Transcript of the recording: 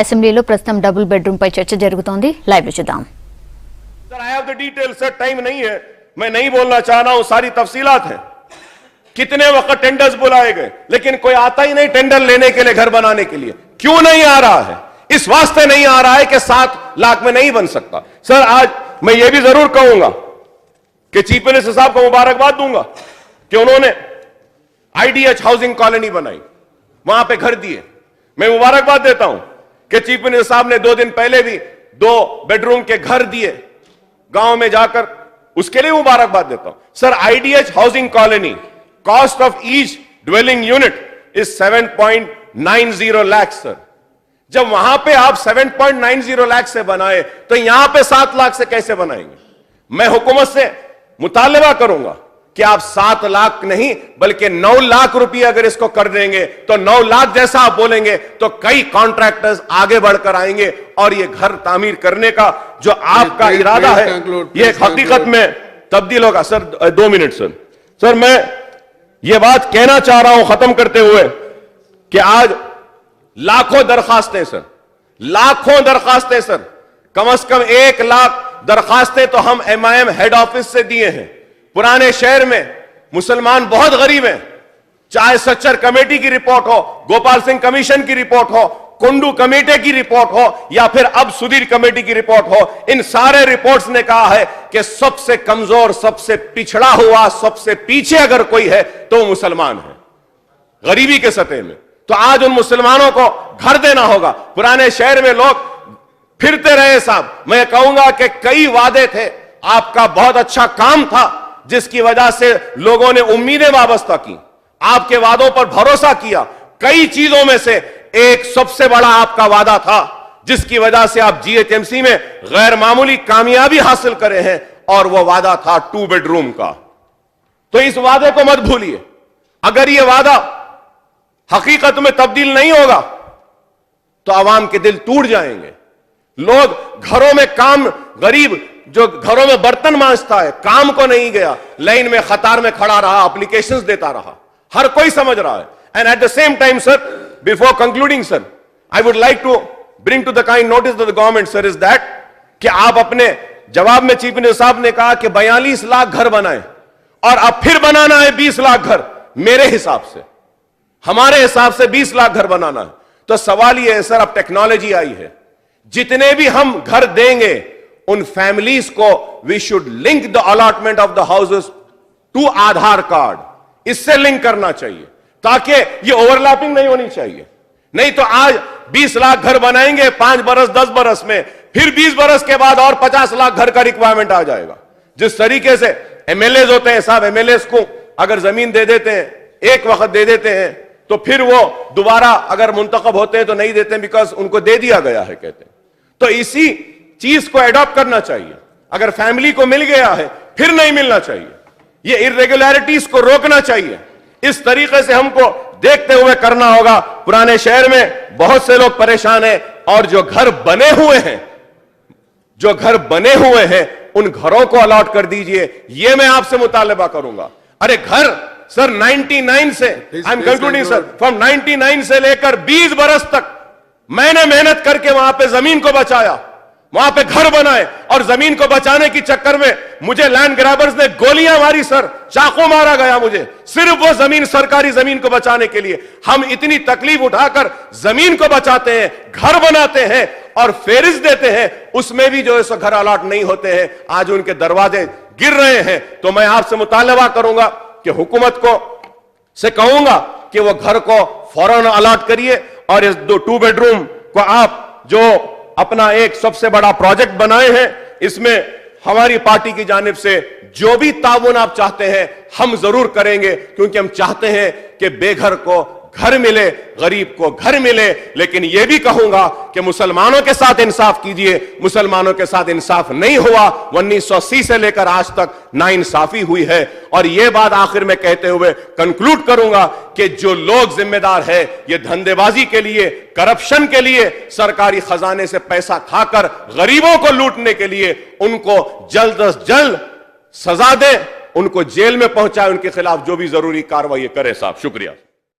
అసెంబ్లీలో ప్రస్తుతం double bedroom పై చర్చ జరుగుతోంది. లైవ్ లో చూద్దాం. Sir I have the detail sir, time नहीं है, मैं नहीं बोलना चाह रहा हूं, सारी तफसीलात हैं. कितने वक्त टेंडर्स बुलाए गए लेकिन कोई आता ही नहीं टेंडर लेने के लिए, घर बनाने के लिए. क्यों नहीं आ रहा है? इस वास्ते नहीं आ रहा है कि 7 लाख में नहीं बन सकता. सर आज मैं ये भी जरूर कहूंगा कि चीफ मिनिस्टर साहब को मुबारकबाद दूंगा कि उन्होंने आईडीएच हाउसिंग कॉलोनी बनाई, वहां पे घर दिए. मैं मुबारकबाद देता हूं कि चीफ मिनिस्टर साहब ने 2 दिन पहले भी 2 बेडरूम के घर दिए गांव में जाकर, उसके लिए मुबारकबाद देता हूं. Sir IDH housing colony, cost of each dwelling unit is 7.90 lakh. Sir जब वहां पे आप 7.90 लाख से बनाए तो यहां पे 7 लाख से कैसे बनाएंगे? मैं हुकूमत से मुतालबा करूंगा कि आप 7 लाख नहीं बल्कि 9 लाख रुपए अगर इसको कर देंगे तो 9 लाख जैसा आप बोलेंगे तो कई कॉन्ट्रैक्टर्स आगे बढ़कर आएंगे और ये घर तामीर करने का जो आपका इरादा है ये हकीकत में तब्दील होगा. Sir 2 minute sir. सर मैं ये बात कहना चाह रहा हूं खत्म करते हुए कि आज लाखों दरखास्तें सर, लाखों दरखास्तें सर, कम से कम 1 लाख दरखास्तें तो हम MIM हेड ऑफिस से दिए हैं. पुराने शहर में मुसलमान बहुत गरीब हैं, चाहे सच्चर कमेटी की रिपोर्ट हो, गोपाल सिंह कमीशन की रिपोर्ट हो, कुंडू कमेटी की रिपोर्ट हो या फिर अब सुधीर कमेटी की रिपोर्ट हो, इन सारे रिपोर्ट्स ने कहा है कि सबसे कमजोर, सबसे पिछड़ा हुआ, सबसे पीछे अगर कोई है तो वो मुसलमान है गरीबी के सतह में. तो आज उन मुसलमानों को घर देना होगा. पुराने शहर में लोग फिरते रहे साहब. मैं कहूंगा कि कई वादे थे, आपका बहुत अच्छा काम था जिसकी वजह से लोगों ने उम्मीदें वाबस्ता की, आपके वादों पर भरोसा किया. कई चीजों में से एक सबसे बड़ा आपका वादा था जिसकी वजह से आप GHMC में गैर मामूली कामयाबी हासिल करे हैं और वह वादा था 2 बेडरूम का. तो इस वादे को मत भूलिए. अगर यह वादा हकीकत में तब्दील नहीं होगा तो आवाम के दिल टूट जाएंगे. लोग घरों में काम, गरीब जो घरों में बर्तन मांजता है काम को नहीं गया, लाइन में कतार में खड़ा रहा, एप्लीकेशंस देता रहा, हर कोई समझ रहा है. And at the same time sir, before concluding sir, I would like to bring to the kind notice of the government sir is that कि आप अपने जवाब में चीफ मिनिस्टर साहब ने कहा कि 42 लाख घर बनाए और अब फिर बनाना है 20 लाख घर. मेरे हिसाब से, हमारे हिसाब से 20 लाख घर बनाना है. तो सवाल यह है सर, अब टेक्नोलॉजी आई है, जितने भी हम घर देंगे उन फैमिलीज को we should link the allotment of the houses to Aadhaar card. इससे लिंक करना चाहिए ताकि ये ओवरलैपिंग नहीं होनी चाहिए. नहीं तो आज 20 लाख घर बनाएंगे 5 बरस 10 बरस में, फिर 20 बरस के बाद और 50 लाख घर का रिक्वायरमेंट आ जाएगा. जिस तरीके से MLAs होते हैं साहब, MLAs को अगर जमीन दे देते हैं, एक वक्त दे देते हैं, तो फिर वो दोबारा अगर मुंतखब होते हैं तो नहीं देते बिकॉज उनको दे दिया गया है कहते हैं. तो इसी चीज को एडॉप्ट करना चाहिए. अगर फैमिली को मिल गया है फिर नहीं मिलना चाहिए. ये इर्रेगुलरिटीज को रोकना चाहिए. इस तरीके से हमको देखते हुए करना होगा. पुराने शहर में बहुत से लोग परेशान हैं और जो घर बने हुए हैं, जो घर बने हुए हैं उन घरों को अलॉट कर दीजिए. ये मैं आपसे मुतालबा करूंगा. अरे घर सर 99 से, I am concluding sir, from 99 से लेकर 20 बरस तक मैंने मेहनत करके वहां पे जमीन को बचाया, वहां पे घर बनाए और जमीन को बचाने के चक्कर में मुझे लैंड ग्रैबर्स ने गोलियां मारी सर, चाकू मारा गया मुझे, सिर्फ वो जमीन, सरकारी जमीन को बचाने के लिए. हम इतनी तकलीफ उठाकर जमीन को बचाते हैं, घर बनाते हैं और फेरिस्त देते हैं, उसमें भी जो है घर अलॉट नहीं होते हैं. आज उनके दरवाजे गिर रहे हैं. तो मैं आपसे मुतालबा करूंगा कि हुकूमत को से कहूंगा कि वो घर को फौरन अलॉट करिए और इस 2 बेडरूम को आप जो अपना एक सबसे बड़ा प्रोजेक्ट बनाए हैं, इसमें हमारी पार्टी की जानिब से जो भी ताउन आप चाहते हैं हम जरूर करेंगे, क्योंकि हम चाहते हैं कि बेघर को घर मिले, गरीब को घर मिले. लेकिन यह भी कहूंगा कि मुसलमानों के साथ इंसाफ कीजिए. मुसलमानों के साथ इंसाफ नहीं हुआ. 1980 से लेकर आज तक नाइंसाफी हुई है. और यह बात आखिर में कहते हुए कंक्लूड करूंगा कि जो लोग जिम्मेदार है ये धंधेबाजी के लिए, करप्शन के लिए, सरकारी खजाने से पैसा खाकर गरीबों को लूटने के लिए, उनको जल्द अज जल्द सजा दे, उनको जेल में पहुंचाए, उनके खिलाफ जो भी जरूरी कार्रवाई करे साहब. शुक्रिया.